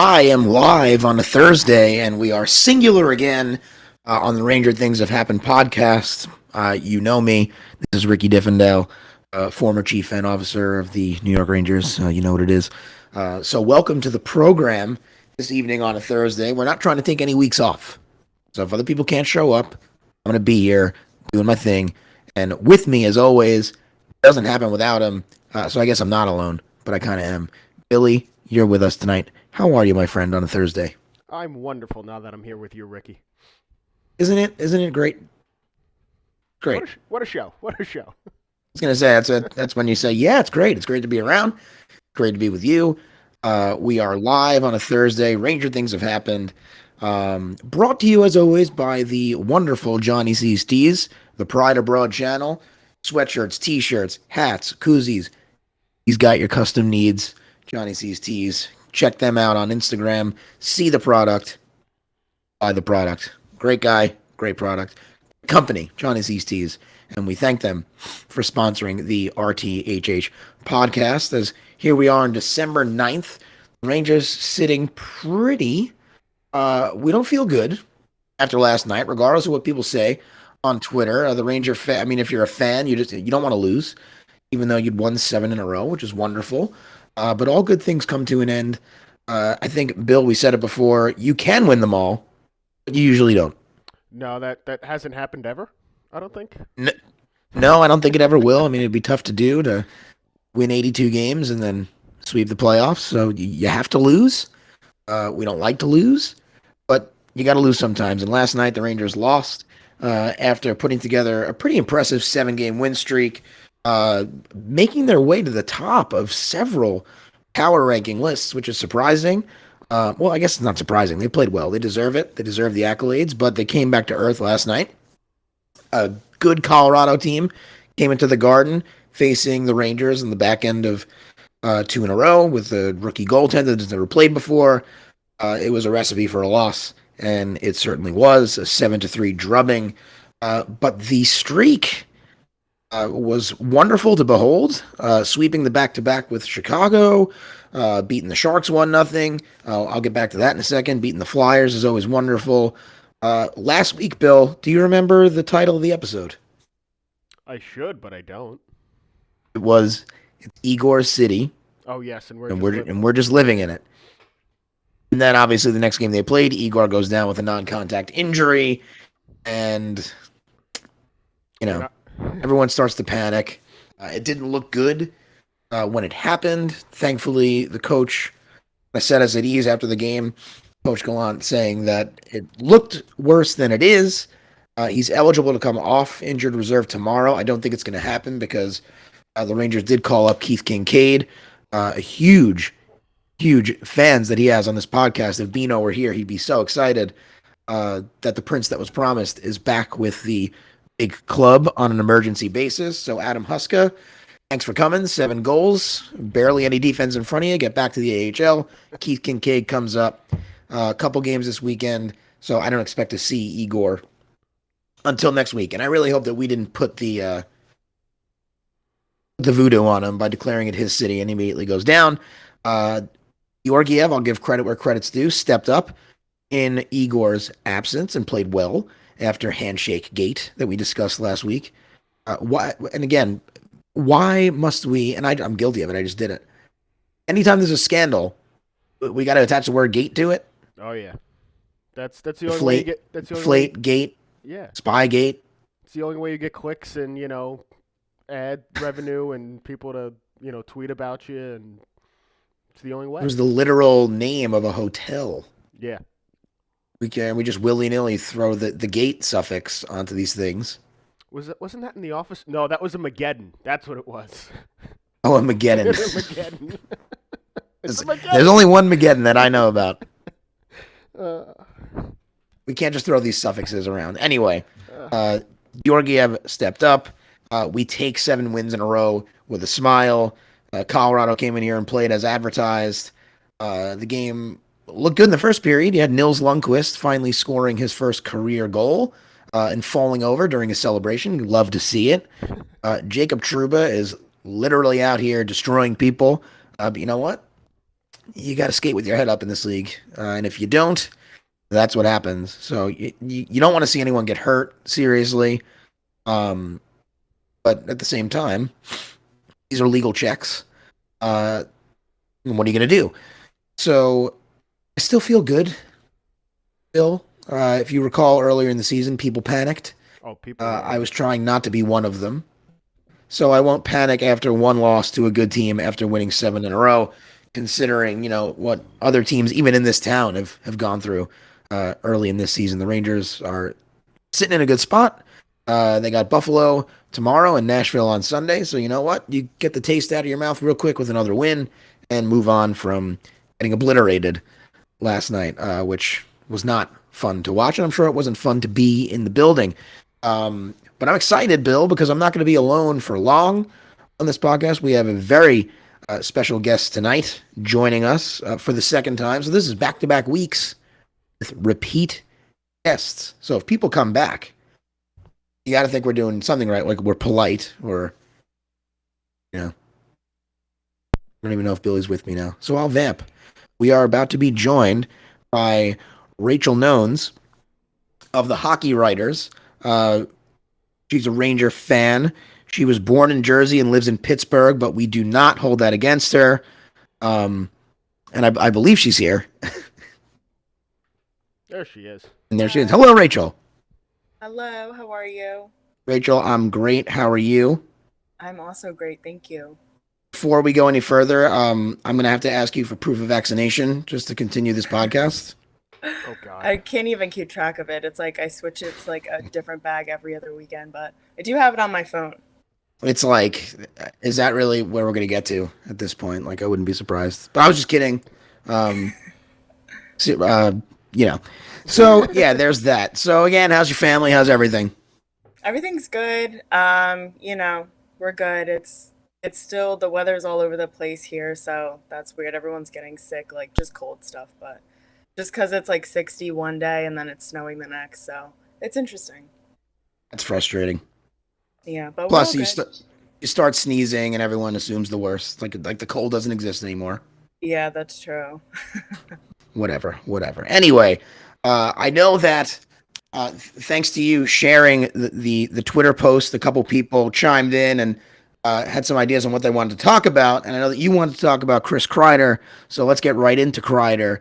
I am live on a Thursday, and we are singular again on the Ranger Things Have Happened podcast. You know me. This is Ricky Diffendale, former chief fan officer of the New York Rangers. You know what it is. So welcome to the program this evening on a Thursday. We're not trying to take any weeks off. So if other people can't show up, I'm going to be here doing my thing. And with me, as always, doesn't happen without him. So I guess I'm not alone, but I kind of am. Billy, you're with us tonight. How are you, my friend, on a Thursday? I'm wonderful now that I'm here with you, Ricky. Isn't it? Isn't it great? Great. What a show! What a show! I was gonna say that's when you say, yeah, it's great. It's great to be around. Great to be with you. We are live on a Thursday. Ranger Things Have Happened. Brought to you as always by the wonderful Johnny C's Tees, the Pride Abroad channel. Sweatshirts, t-shirts, hats, koozies. He's got your custom needs. Johnny C's Tees. Check them out on Instagram. See the product. Buy the product. Great guy. Great product. Company, Johnny C's Tees. And we thank them for sponsoring the RTHH podcast. As here we are on December 9th. Rangers sitting pretty. We don't feel good after last night, regardless of what people say on Twitter. The Ranger fan, I mean, if you're a fan, you don't want to lose, even though you'd won 7 in a row, which is wonderful. But all good things come to an end. I think, Bill, we said it before, you can win them all, but you usually don't. No, that hasn't happened ever, I don't think. No, I don't think it ever will. I mean, it'd be tough to do, to win 82 games and then sweep the playoffs. So you have to lose. We don't like to lose, but you got to lose sometimes. And last night, the Rangers lost after putting together a pretty impressive 7-game win streak, making their way to the top of several power ranking lists, which is surprising. Well, I guess it's not surprising. They played well. They deserve it. They deserve the accolades, but they came back to earth last night. A good Colorado team came into the Garden facing the Rangers in the back end of 2 in a row with a rookie goaltender that's never played before. It was a recipe for a loss, and it certainly was a 7-3 drubbing. But the streak was wonderful to behold, sweeping the back-to-back with Chicago, beating the Sharks 1-0. I'll get back to that in a second. Beating the Flyers is always wonderful. Last week, Bill, do you remember the title of the episode? I should, but I don't. It's Igor City. Oh yes, and we're just living in it. And then obviously the next game they played, Igor goes down with a non-contact injury, and everyone starts to panic. It didn't look good when it happened. Thankfully, the coach set us at ease after the game. Coach Gallant saying that it looked worse than it is. He's eligible to come off injured reserve tomorrow. I don't think it's going to happen because the Rangers did call up Keith Kincaid, a huge fans that he has on this podcast. If Bino were here, he'd be so excited that the prince that was promised is back with the big club on an emergency basis. So Adam Huska, thanks for coming. 7 goals, barely any defense in front of you. Get back to the AHL. Keith Kincaid comes up. A couple games this weekend, so I don't expect to see Igor until next week. And I really hope that we didn't put the voodoo on him by declaring it his city and he immediately goes down. Georgiev, I'll give credit where credit's due, stepped up in Igor's absence and played well after handshake gate that we discussed last week. Why must we, and I'm guilty of it, I just did it. Anytime there's a scandal, we got to attach the word gate to it. Oh yeah, that's the only way you get. That's the only way. Gate. Yeah. Spy gate. It's the only way you get clicks and ad revenue and people to tweet about you, and it's the only way. It was the literal name of a hotel. Yeah. We just willy-nilly throw the gate suffix onto these things. Wasn't that in The Office? No, that was a Mageddon. That's what it was. Oh, a Mageddon. Mageddon. There's only one Mageddon that I know about. We can't just throw these suffixes around. Anyway, Georgiev stepped up. We take 7 wins in a row with a smile. Colorado came in here and played as advertised. The game looked good in the first period. You had Nils Lundqvist finally scoring his first career goal and falling over during a celebration. Love to see it. Jacob Trouba is literally out here destroying people. But you know what? you got to skate with your head up in this league, and if you don't, that's what happens. So you don't want to see anyone get hurt seriously, um, but at the same time, these are legal checks. Uh, and what are you going to do? So I still feel good, Bill. If you recall earlier in the season, people panicked. Oh, people, yeah. I was trying not to be one of them. So I won't panic after one loss to a good team after winning seven in a row, considering, what other teams, even in this town, have gone through early in this season. The Rangers are sitting in a good spot. They got Buffalo tomorrow and Nashville on Sunday. So you know what? You get the taste out of your mouth real quick with another win and move on from getting obliterated last night, which was not fun to watch. And I'm sure it wasn't fun to be in the building. But I'm excited, Bill, because I'm not going to be alone for long on this podcast. We have a very special guest tonight joining us for the second time. So this is back to back weeks with repeat guests. So if people come back, you got to think we're doing something right. Like we're polite or, I don't even know if Billy's with me now. So I'll vamp. We are about to be joined by Rachel Nones of the Hockey Writers. She's a Ranger fan. She was born in Jersey and lives in Pittsburgh, but we do not hold that against her. And I believe she's here. There she is. And there she is. Hi. Hello, Rachel. Hello, how are you? Rachel, I'm great. How are you? I'm also great, thank you. Before we go any further, I'm going to have to ask you for proof of vaccination just to continue this podcast. Oh, God. I can't even keep track of it. It's like I switch it to like a different bag every other weekend, but I do have it on my phone. It's like, is that really where we're going to get to at this point? Like, I wouldn't be surprised. But I was just kidding. Um, so, you know. So, yeah, there's that. So, again, how's your family? How's everything? Everything's good. We're good. It's still the weather's all over the place here, so that's weird. Everyone's getting sick, like just cold stuff, but just because it's like 60 one day and then it's snowing the next, so it's interesting. That's frustrating. Yeah, but we're Plus, all good. you start sneezing and everyone assumes the worst. Like the cold doesn't exist anymore. Yeah, that's true. Whatever. Anyway, I know that thanks to you sharing the Twitter post, a couple people chimed in and had some ideas on what they wanted to talk about, and I know that you wanted to talk about Chris Kreider. So let's get right into Kreider.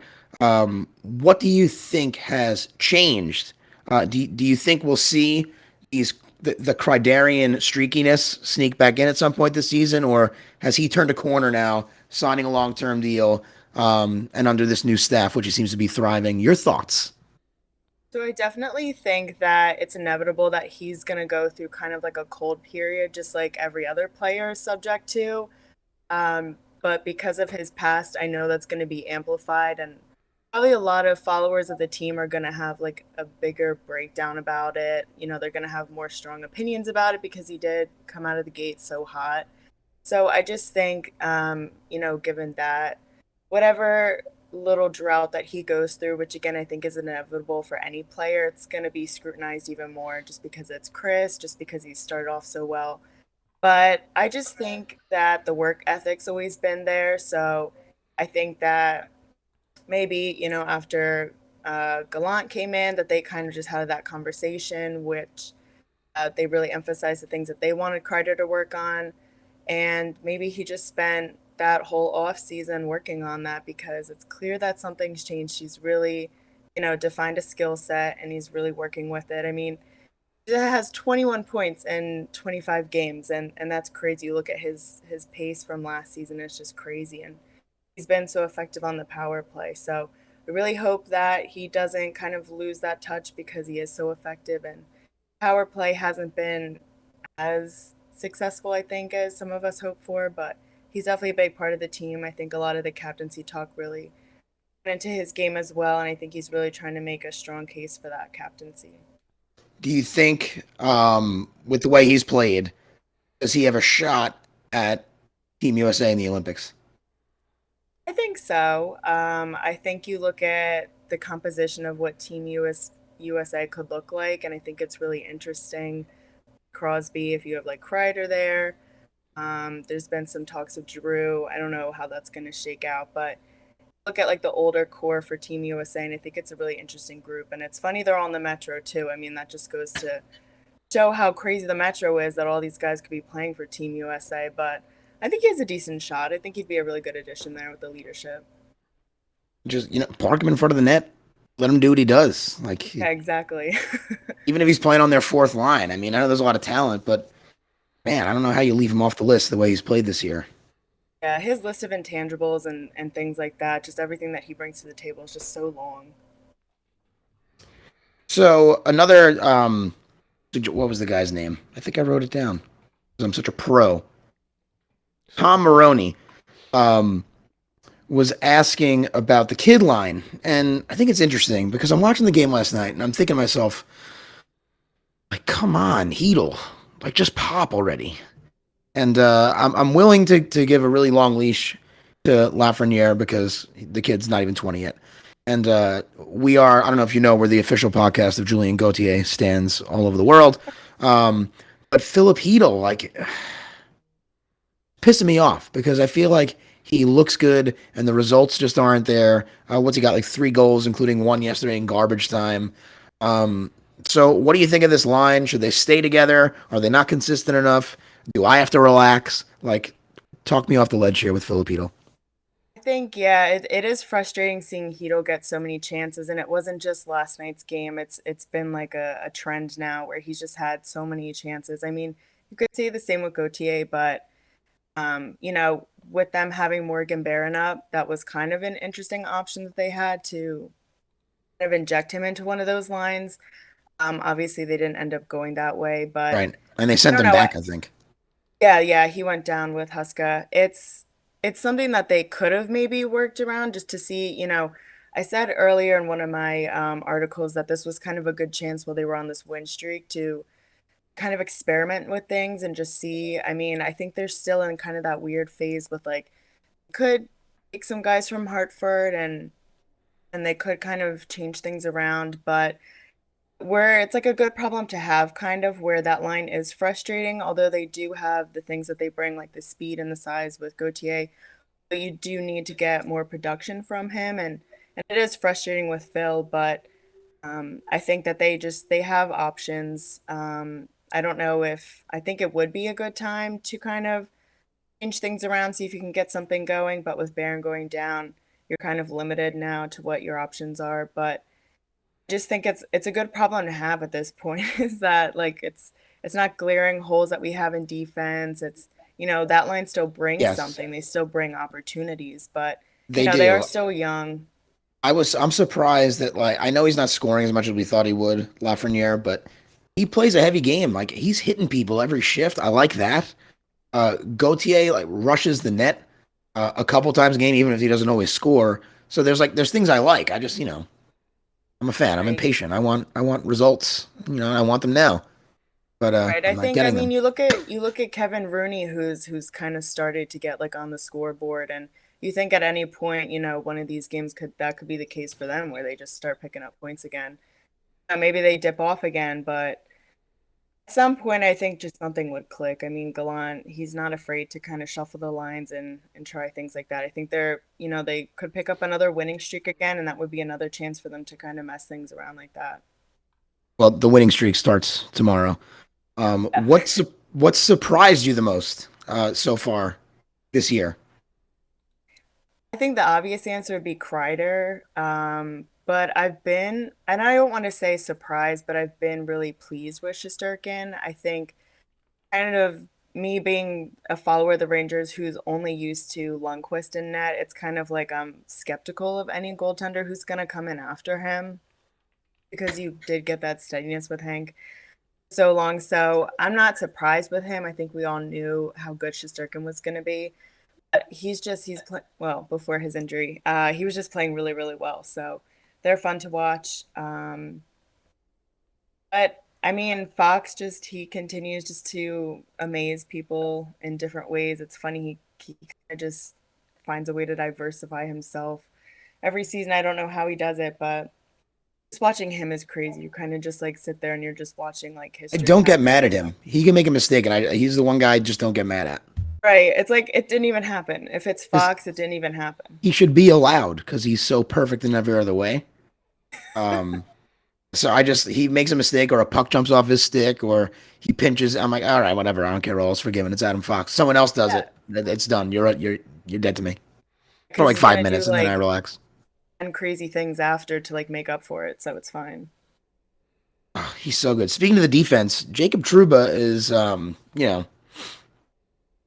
What do you think has changed? Do you think we'll see the Kreiderian streakiness sneak back in at some point this season, or has he turned a corner now, signing a long term deal, and under this new staff, which he seems to be thriving? Your thoughts? So I definitely think that it's inevitable that he's going to go through kind of like a cold period, just like every other player is subject to. But because of his past, I know that's going to be amplified, and probably a lot of followers of the team are going to have like a bigger breakdown about it. They're going to have more strong opinions about it because he did come out of the gate so hot. So I just think, given that, whatever little drought that he goes through, which again I think is inevitable for any player, it's going to be scrutinized even more just because it's Chris, just because he started off so well. But I just think that the work ethic's always been there. So I think that maybe, after Gallant came in, that they kind of just had that conversation, which they really emphasized the things that they wanted Kreider to work on, and maybe he just spent that whole off season working on that because it's clear that something's changed. He's really, defined a skill set and he's really working with it. I mean, he has 21 points in 25 games, and that's crazy. You look at his pace from last season; it's just crazy, and he's been so effective on the power play. So we really hope that he doesn't kind of lose that touch because he is so effective, and power play hasn't been as successful, I think, as some of us hope for, but he's definitely a big part of the team. I think a lot of the captaincy talk really went into his game as well, and I think he's really trying to make a strong case for that captaincy. Do you think, with the way he's played, does he have a shot at Team USA in the Olympics? I think so. I think you look at the composition of what USA could look like, and I think it's really interesting. Crosby, if you have like Kreider there, there's been some talks of Drew. I don't know how that's going to shake out, but look at like the older core for Team USA, and I think it's a really interesting group. And it's funny they're all in the Metro too. I mean, that just goes to show how crazy the Metro is that all these guys could be playing for Team USA. But I think he has a decent shot. I think he'd be a really good addition there with the leadership. Just park him in front of the net, let him do what he does. Yeah, exactly. Even if he's playing on their fourth line. I mean, I know there's a lot of talent, but man, I don't know how you leave him off the list the way he's played this year. Yeah, his list of intangibles and things like that, just everything that he brings to the table is just so long. So another, what was the guy's name? I think I wrote it down because I'm such a pro. Tom Maroney um, was asking about the kid line, and I think it's interesting because I'm watching the game last night and I'm thinking to myself, like, come on, Heedle, like just pop already. And I'm willing to give a really long leash to Lafreniere because the kid's not even 20 yet. And we are, I don't know if you know, we're the official podcast of Julien Gauthier stands all over the world. But Philip Heedle, like, pissing me off because I feel like he looks good and the results just aren't there. What's he got? Like 3 goals, including one yesterday in garbage time. So what do you think of this line? Should they stay together? Are they not consistent enough? Do I have to relax? Like, talk me off the ledge here with Filipino. I think, yeah, it is frustrating seeing Hito get so many chances, and it wasn't just last night's game. It's been like a trend now where he's just had so many chances. I mean, you could say the same with Gautier, but with them having Morgan Barron up, that was kind of an interesting option that they had to kind of inject him into one of those lines. Obviously, they didn't end up going that way, but Right. And they I sent don't him know. back, I think. Yeah, he went down with Huska. It's something that they could have maybe worked around just to see, I said earlier in one of my articles that this was kind of a good chance while they were on this win streak to kind of experiment with things and just see. I mean, I think they're still in kind of that weird phase with like could take some guys from Hartford and they could kind of change things around, but where it's like a good problem to have, kind of where that line is frustrating, although they do have the things that they bring, like the speed and the size with Gautier. But you do need to get more production from him, and it is frustrating with Phil. But I think that they have options. I don't know if I think it would be a good time to kind of change things around, see if you can get something going. But with Baron going down, you're kind of limited now to what your options are. But just think it's a good problem to have at this point is that like it's not glaring holes that we have in defense. It's that line still brings Yes, something. They still bring opportunities, but they they are do. still young. I'm surprised that, like, I know he's not scoring as much as we thought he would, Lafreniere, but he plays a heavy game. Like, he's hitting people every shift. I like that. Gautier, like, rushes the net a couple times a game, even if he doesn't always score. So there's things I like. I just, I'm a fan. I'm Right. impatient. I want results. I want them now. But Right. I'm not I getting mean them. you look at Kevin Rooney who's kind of started to get like on the scoreboard, and you think at any point, one of these games could be the case for them where they just start picking up points again. Maybe they dip off again, but at some point, I think just something would click. I mean, Gallant, he's not afraid to kind of shuffle the lines and try things like that. I think they could pick up another winning streak again, and that would be another chance for them to kind of mess things around like that. Well, the winning streak starts tomorrow. Yeah. What's surprised you the most so far this year? I think the obvious answer would be Kreider. But and I don't want to say surprised, but I've been really pleased with Shesterkin. I think kind of me being a follower of the Rangers who's only used to Lundqvist in net, it's kind of like I'm skeptical of any goaltender who's going to come in after him because you did get that steadiness with Hank so long. So I'm not surprised with him. I think we all knew how good Shesterkin was going to be. But he's playing well before his injury. He was just playing really, really well. So they're fun to watch. But I mean, Fox he continues just to amaze people in different ways. It's funny he kind of just finds a way to diversify himself every season. I don't know how he does it, but just watching him is crazy. You kind of just like sit there and you're just watching like I history don't get mad happen. at him. He can make a mistake, and he's the one guy I just don't get mad at. Right. It's like it didn't even happen. If it's 'Cause Fox, it didn't even happen. he should be allowed because he's so perfect in every other way. Um, so he makes a mistake or a puck jumps off his stick or he pinches. I'm like, all right, whatever. I don't care. All's forgiven. It's Adam Fox. Someone else does Yeah. it. It's done. You're dead to me for Because like he's five gonna do minutes and then I like relax. and crazy things after to like make up for it, so it's fine. Oh, he's so good. Speaking of the defense, Jacob Truba is, I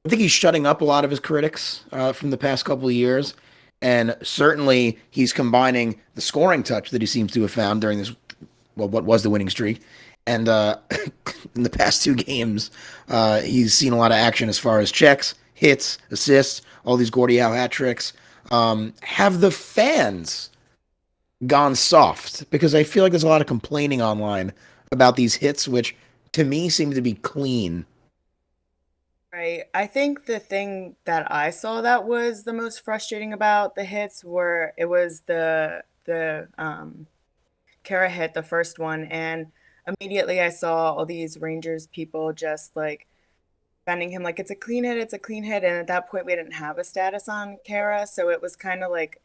think he's shutting up a lot of his critics from the past couple of years, and certainly he's combining the scoring touch that he seems to have found during this, well, what was the winning streak, and in the past 2 games, he's seen a lot of action as far as checks, hits, assists, all these Gordie Howe hat tricks. Have the fans gone soft? Because I feel like there's a lot of complaining online about these hits, which to me seem to be clean. Right. I think the thing that I saw that was the most frustrating about the hits were it was the Kara hit, the first one, and immediately I saw all these Rangers people just like defending him like it's a clean hit, and at that point we didn't have a status on Kara, so it was kind of like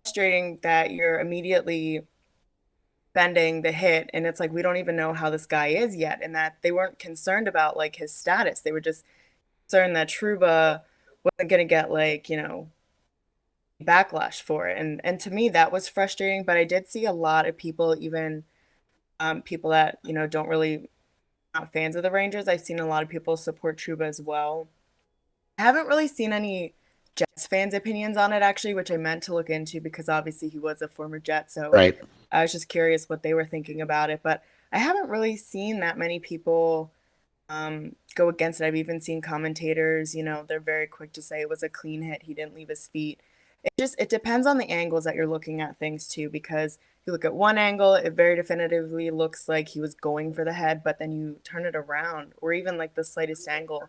frustrating that you're immediately defending the hit, and it's like we don't even know how this guy is yet, and that they weren't concerned about like his status. They were just concerned that Truba wasn't gonna get like, backlash for it. And to me that was frustrating, but I did see a lot of people, even people that, don't really not fans of the Rangers. I've seen a lot of people support Truba as well. I haven't really seen any Jets fans' opinions on it actually, which I meant to look into because obviously he was a former Jet, so Right. I was just curious what they were thinking about it. But I haven't really seen that many people go against it. I've even seen commentators, they're very quick to say it was a clean hit. He didn't leave his feet. It depends on the angles that you're looking at things too, because if you look at one angle, it very definitively looks like he was going for the head, but then you turn it around, or even like the slightest angle,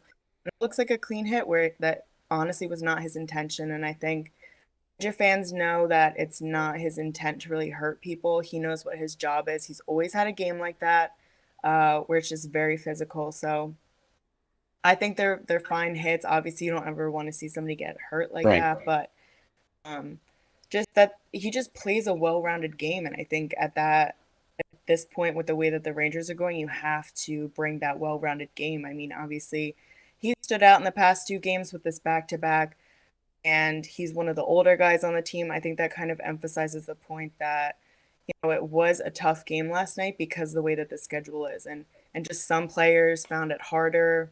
it looks like a clean hit where that honestly was not his intention. And I think Ranger fans know that it's not his intent to really hurt people. He knows what his job is. He's always had a game like that, where it's just very physical. So I think they're fine hits. Obviously, you don't ever want to see somebody get hurt like Right. that, but um, just that he just plays a well-rounded game, and I think at this point with the way that the Rangers are going, you have to bring that well-rounded game. I mean, obviously, he stood out in the past 2 games with this back-to-back, and he's one of the older guys on the team. I think that kind of emphasizes the point that it was a tough game last night because of the way that the schedule is, and just some players found it harder.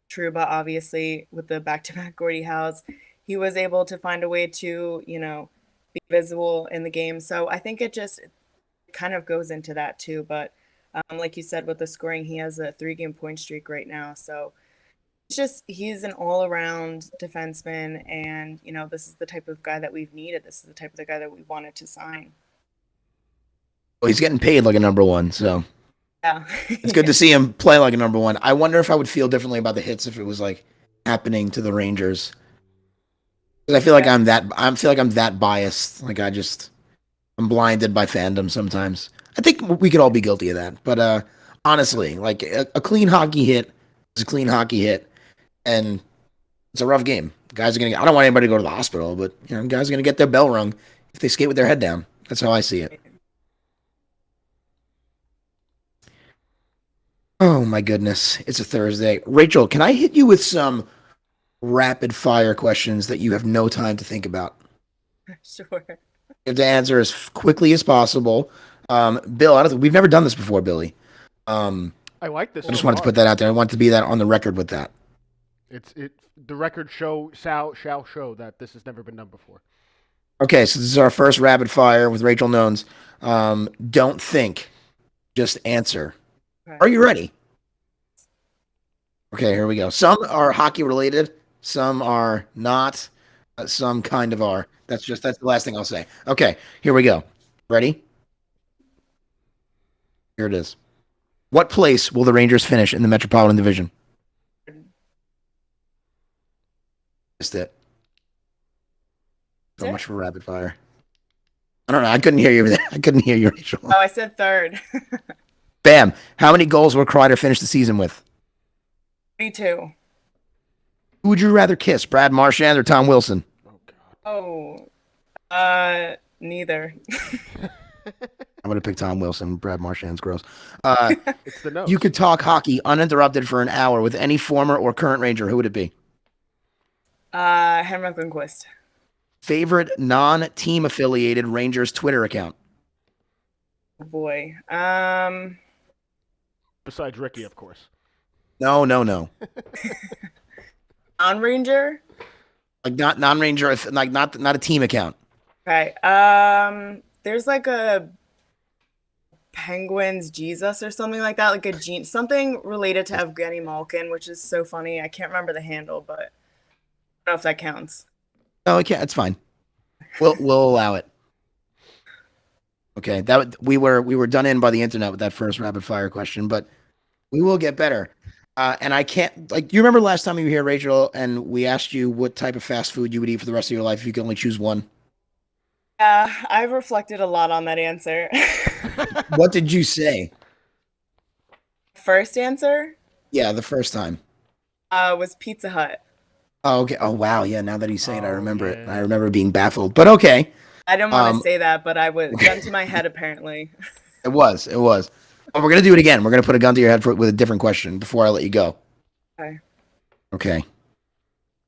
Truba, obviously, with the back-to-back Gordie Howes, he was able to find a way to, be visible in the game. So I think it just kind of goes into that too. But like you said, with the scoring, he has a 3-game point streak right now. So it's just he's an all-around defenseman, and this is the type of guy that we've needed. This is the type of the guy that we wanted to sign. Well, he's getting paid like a number one, so Yeah. it's good to see him play like a number one. I wonder if I would feel differently about the hits if it was like happening to the Rangers. Because I feel like Yeah. I feel like I'm that biased. Like I'm blinded by fandom sometimes. I think we could all be guilty of that. But honestly, like a clean hockey hit is a clean hockey hit, and it's a rough game. Guys are gonna. I don't want anybody to go to the hospital, but guys are gonna get their bell rung if they skate with their head down. That's how I see it. Oh my goodness, it's a Thursday. Rachel, can I hit you with some rapid fire questions that you have no time to think about? Sure. You have to answer as quickly as possible. Bill, I don't think we've never done this before, Billy. Um, I like this I so just wanted to far. put that out there. I want to be that on the record with that. The record shall show that this has never been done before. Okay, so this is our first rapid fire with Rachel Knowns. Don't think, just answer. Okay. Are you ready? Okay, here we go. Some are hockey related, some are not, some kind of are. That's the last thing I'll say. Okay, here we go. Ready? Here it is. What place will the Rangers finish in the Metropolitan Division? Missed it. So much for rapid fire. I don't know. I couldn't hear you there. I couldn't hear you, Rachel. Oh, I said third. Bam. How many goals will Kreider finish the season with? 32. Who would you rather kiss, Brad Marchand or Tom Wilson? Oh God. Neither. I'm gonna pick Tom Wilson. Brad Marchand's gross. It's the nose. You could talk hockey uninterrupted for an hour with any former or current Ranger. Who would it be? Henrik Lundqvist. Favorite non-team affiliated Rangers Twitter account? Oh boy. Besides Ricky, of course. No. Non-Ranger. Like not non-Ranger, like not a team account. Okay. There's like a Penguins Jesus or something like that, like a something related to Evgeny Malkin, which is so funny. I can't remember the handle, but I don't know if that counts. No, it can't. It's fine. We'll allow it. Okay, we were done in by the internet with that first rapid fire question, but we will get better. And I can't you remember last time you were here, Rachel, and we asked you what type of fast food you would eat for the rest of your life if you could only choose one. Yeah, I've reflected a lot on that answer. What did you say? First answer Yeah, the first time. was Pizza Hut. Oh, okay. Oh, wow. Yeah, now that he's saying it, I Oh, remember it. yeah. I remember being baffled. But okay. I didn't want to say that, but I was gun to my head apparently. It was. But we're going to do it again. We're going to put a gun to your head with a different question before I let you go. Okay. Okay.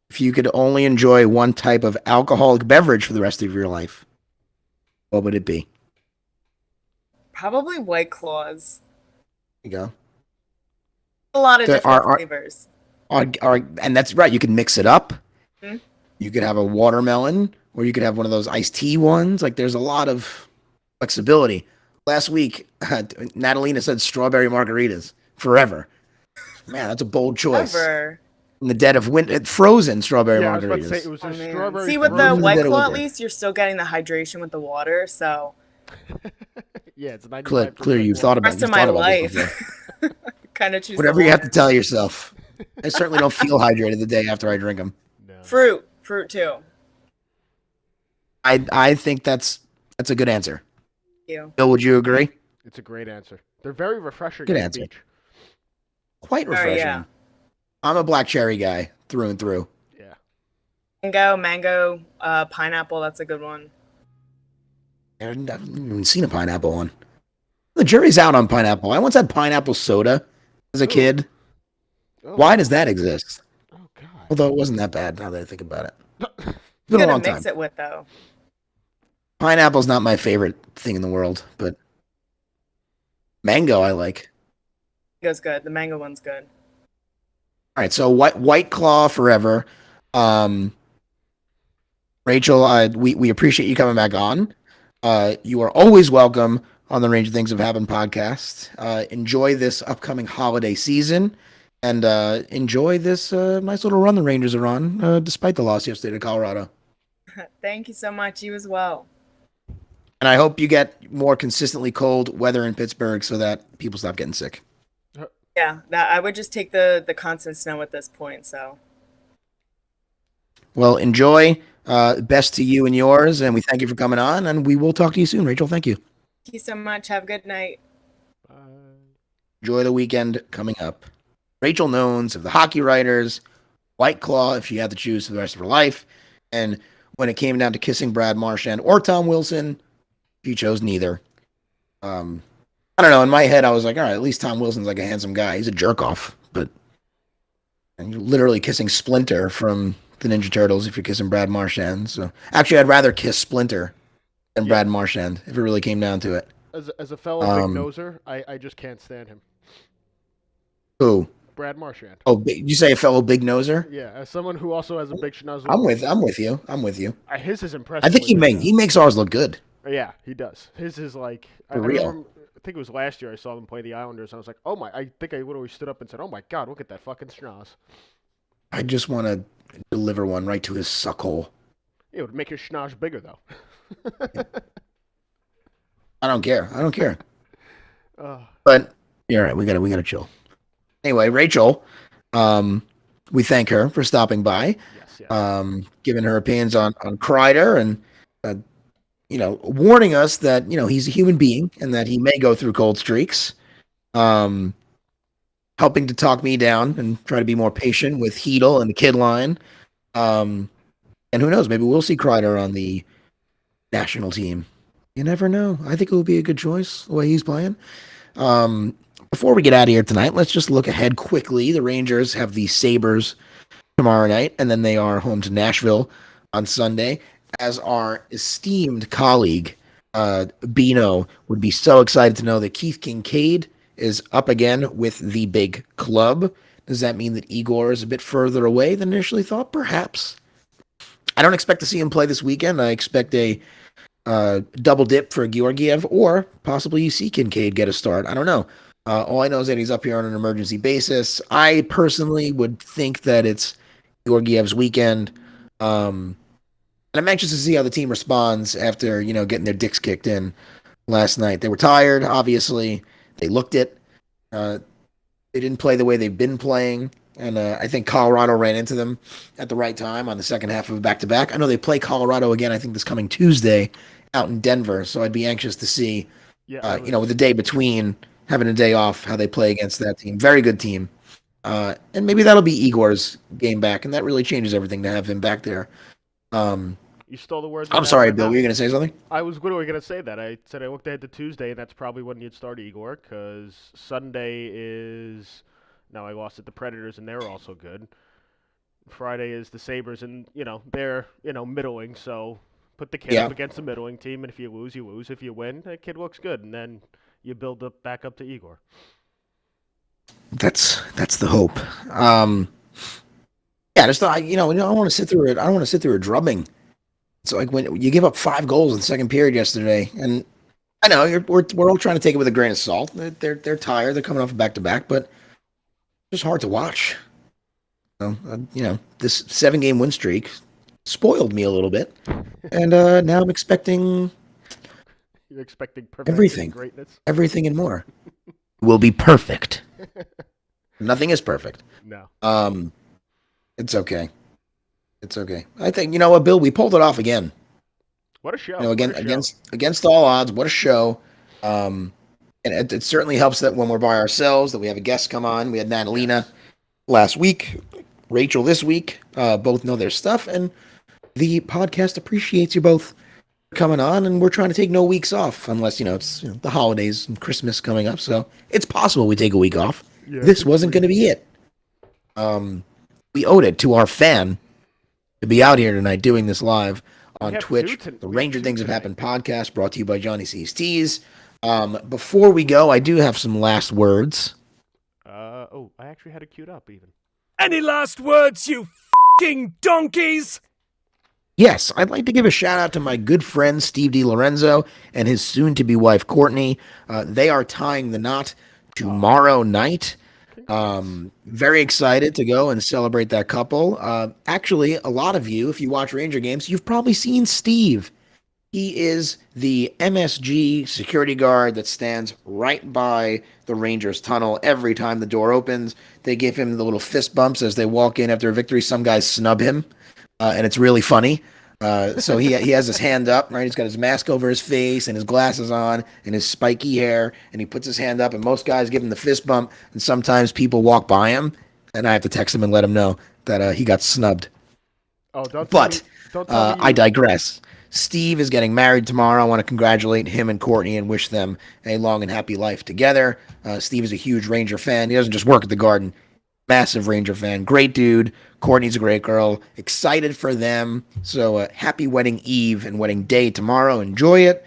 If you could only enjoy one type of alcoholic beverage for the rest of your life, what would it be? Probably White Claws. There you go. A lot of There different are- flavors. And that's right. You can mix it up. Hmm? You could have a watermelon, or you could have one of those iced tea ones. Like there's a lot of flexibility. Last week, Natalina said strawberry margaritas forever. Man, that's a bold choice. Ever. In the dead of winter, frozen strawberry Yeah, I was about to margaritas. say it was a Oh, man. strawberry. See, with the frozen White dead of Claw, at winter. least you're still getting the hydration with the water. So Yeah, it's 95%. Clear, you've thought the about rest you've of my thought about this life, before. kind of choose Whatever the you have to water. tell yourself. I certainly don't feel hydrated the day after I drink them. No. Fruit too. I think that's a good answer. Thank you. Bill, would you agree? It's a great answer. They're very refreshing Good at answer. the beach. Quite refreshing. yeah. I'm a black cherry guy through and through. Yeah. Mango, pineapple. That's a good one. I haven't even seen a pineapple one. The jury's out on pineapple. I once had pineapple soda as a Ooh. kid. Oh, Why does that exist? Oh God. Although it wasn't that bad now that I think about it. It's been a Good to long time. mix it with though. Pineapple's not my favorite thing in the world, but mango I like. Mango's good. The mango one's good. All right, so White Claw forever. Rachel, we appreciate you coming back on. You are always welcome on the Range of Things Have Happened podcast. Enjoy this upcoming holiday season, and enjoy this nice little run the Rangers are on, despite the loss yesterday to Colorado. Thank you so much. You as well. And I hope you get more consistently cold weather in Pittsburgh so that people stop getting sick. Yeah, that I would just take the constant snow at this point. So Well, enjoy. Best to you and yours, and we thank you for coming on, and we will talk to you soon, Rachel. Thank you. thank you so much. Have a good night. Bye. Enjoy the weekend coming up. Rachel Knowns of the Hockey Writers, White Claw if she had to choose for the rest of her life, and when it came down to kissing Brad Marchand or Tom Wilson, she chose neither. I don't know. In my head, I was like, all right, at least Tom Wilson's like a handsome guy. He's a jerk off, but and you're literally kissing Splinter from the Ninja Turtles if you're kissing Brad Marchand. So actually, I'd rather kiss Splinter than Brad Marchand if it really came down to it. As a fellow big noser, I just can't stand him. Who? Brad Marchand. Oh, you say a fellow big noser? Yeah, as someone who also has a big schnozzle. I'm with you. His is impressive. I think he makes ours look good. Yeah, he does. His is like For real. I think it was last year I saw them play the Islanders. And I was like, oh my! I think I literally stood up and said, oh my God, look at that fucking schnoz. I just want to deliver one right to his suckhole. It would make his schnoz bigger though. I don't care. Uh, But you're right. We gotta chill. Anyway, Rachel, we thank her for stopping by, yes. giving her opinions on Kreider and warning us that he's a human being and that he may go through cold streaks. And helping to talk me down and try to be more patient with Heedle and the kid line. Um, and who knows? Maybe we'll see Kreider on the national team. You never know. I think it will be a good choice the way he's playing. Um, Before we get out of here tonight, let's just look ahead quickly. The Rangers have the Sabres tomorrow night, and then they are home to Nashville on Sunday. As our esteemed colleague, Bino, would be so excited to know that Keith Kincaid is up again with the big club. Does that mean that Igor is a bit further away than initially thought? Perhaps. I don't expect to see him play this weekend. I expect a double dip for Georgiev, or possibly you see Kincaid get a start. I don't know. All I know is that he's up here on an emergency basis. I personally would think that it's Georgiev's weekend. And I'm anxious to see how the team responds after, getting their dicks kicked in last night. They were tired, obviously. They looked it. Uh, they didn't play the way they've been playing. And I think Colorado ran into them at the right time on the second half of a back-to-back. I know they play Colorado again, I think, this coming Tuesday out in Denver. So I'd be anxious to see, Yeah, with the day between having a day off, how they play against that team. Very good team. And maybe that'll be Igor's game back, and that really changes everything to have him back there. You stole the words. I'm sorry, Bill. Were you going to say something? I was literally going to say that. I said I looked ahead to Tuesday, and that's probably when you'd start Igor, because Sunday is. No, I lost at the Predators, and they're also good. Friday is the Sabres, and they're middling. So put the kid Yeah. up against the middling team, and if you lose, you lose. If you win, the kid looks good, and then you build up back up to Igor. That's the hope. Yeah, just I don't want to sit through it. I don't want to sit through a drubbing. It's like when you give up 5 goals in the second period yesterday, and I know we're all trying to take it with a grain of salt. They're tired. They're coming off a back to back, but it's just hard to watch. This 7-game win streak spoiled me a little bit, and now I'm expecting You're expecting perfection, everything, greatness. everything and more will be perfect. Nothing is perfect. No. It's okay. It's okay. I think you know what, Bill. We pulled it off again. What a show! Again What a show. against all odds. What a show. And it certainly helps that when we're by ourselves, that we have a guest come on. We had Natalina last week, Rachel this week. Both know their stuff, and the podcast appreciates you both coming on. And we're trying to take no weeks off, unless it's the holidays and Christmas coming up. So it's possible we take a week off. Yeah, This wasn't going to be it. We owed it to our fan to be out here tonight doing this live on Twitch. The Ranger Things Have Happened podcast, brought to you by Johnny C's Tees. Before we go, I do have some last words. I actually had it queued up even. Any last words, you f***ing donkeys? Yes, I'd like to give a shout out to my good friend Steve DiLorenzo and his soon-to-be wife Courtney. They are tying the knot tomorrow night. Very excited to go and celebrate that couple. Actually, a lot of you, if you watch Ranger games, you've probably seen Steve. He is the MSG security guard that stands right by the Rangers tunnel every time the door opens. They give him the little fist bumps as they walk in after a victory. Some guys snub him, and it's really funny. So he has his hand up, right? He's got his mask over his face and his glasses on and his spiky hair, and he puts his hand up, and most guys give him the fist bump, and sometimes people walk by him, and I have to text him and let him know that he got snubbed. Oh, don't tell me I digress. Steve is getting married tomorrow. I want to congratulate him and Courtney and wish them a long and happy life together. Steve is a huge Ranger fan. He doesn't just work at the Garden. Massive Ranger fan. Great dude. Courtney's a great girl. Excited for them. So happy wedding eve and wedding day tomorrow. Enjoy it.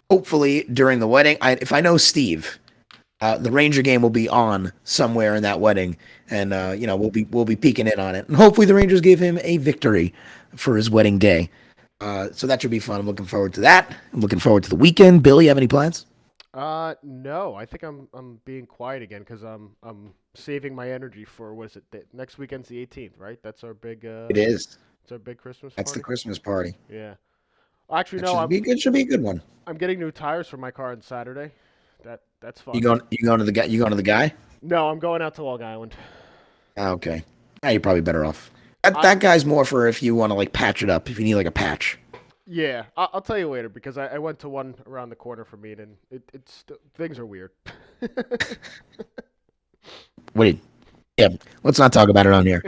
Hopefully during the wedding, if I know Steve, the Ranger game will be on somewhere in that wedding, and we'll be peeking in on it. And hopefully the Rangers give him a victory for his wedding day. So that should be fun. I'm looking forward to that. I'm looking forward to the weekend. Bill, you have any plans? No. I think I'm being quiet again because I'm saving my energy for next weekend's the 18th, right? That's our big. It is. It's our big Christmas. That's party? the Christmas party. Yeah. Actually, It no. should be a good one. I'm getting new tires for my car on Saturday. That's fun. You going to the guy? You going to the guy? No, I'm going out to Long Island. Okay. You're probably better off. That guy's more for if you want to patch it up. If you need a patch. Yeah, I'll tell you later because I went to one around the corner from me and it's things are weird. Wait, yeah, let's not talk about it on here.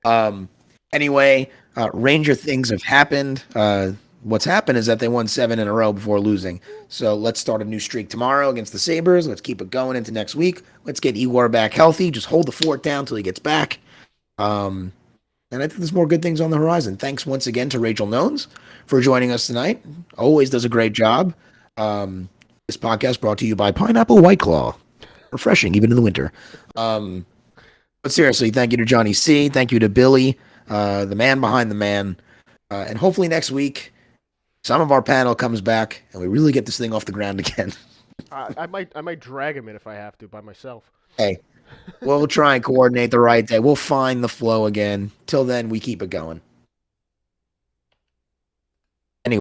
Um, anyway, Ranger things have happened. What's happened is that they won 7 in a row before losing. So let's start a new streak tomorrow against the Sabres. Let's keep it going into next week. Let's get Igor back healthy. Just hold the fort down till he gets back. Um, and I think there's more good things on the horizon. Thanks once again to Rachel Nones for joining us tonight. Always does a great job. This podcast brought to you by Pineapple White Claw. Refreshing, even in the winter. But seriously, thank you to Johnny C. Thank you to Billy, the man behind the man. And hopefully next week, some of our panel comes back and we really get this thing off the ground again. I might drag him in if I have to by myself. Hey, we'll try and coordinate the right day. We'll find the flow again. Till then, we keep it going.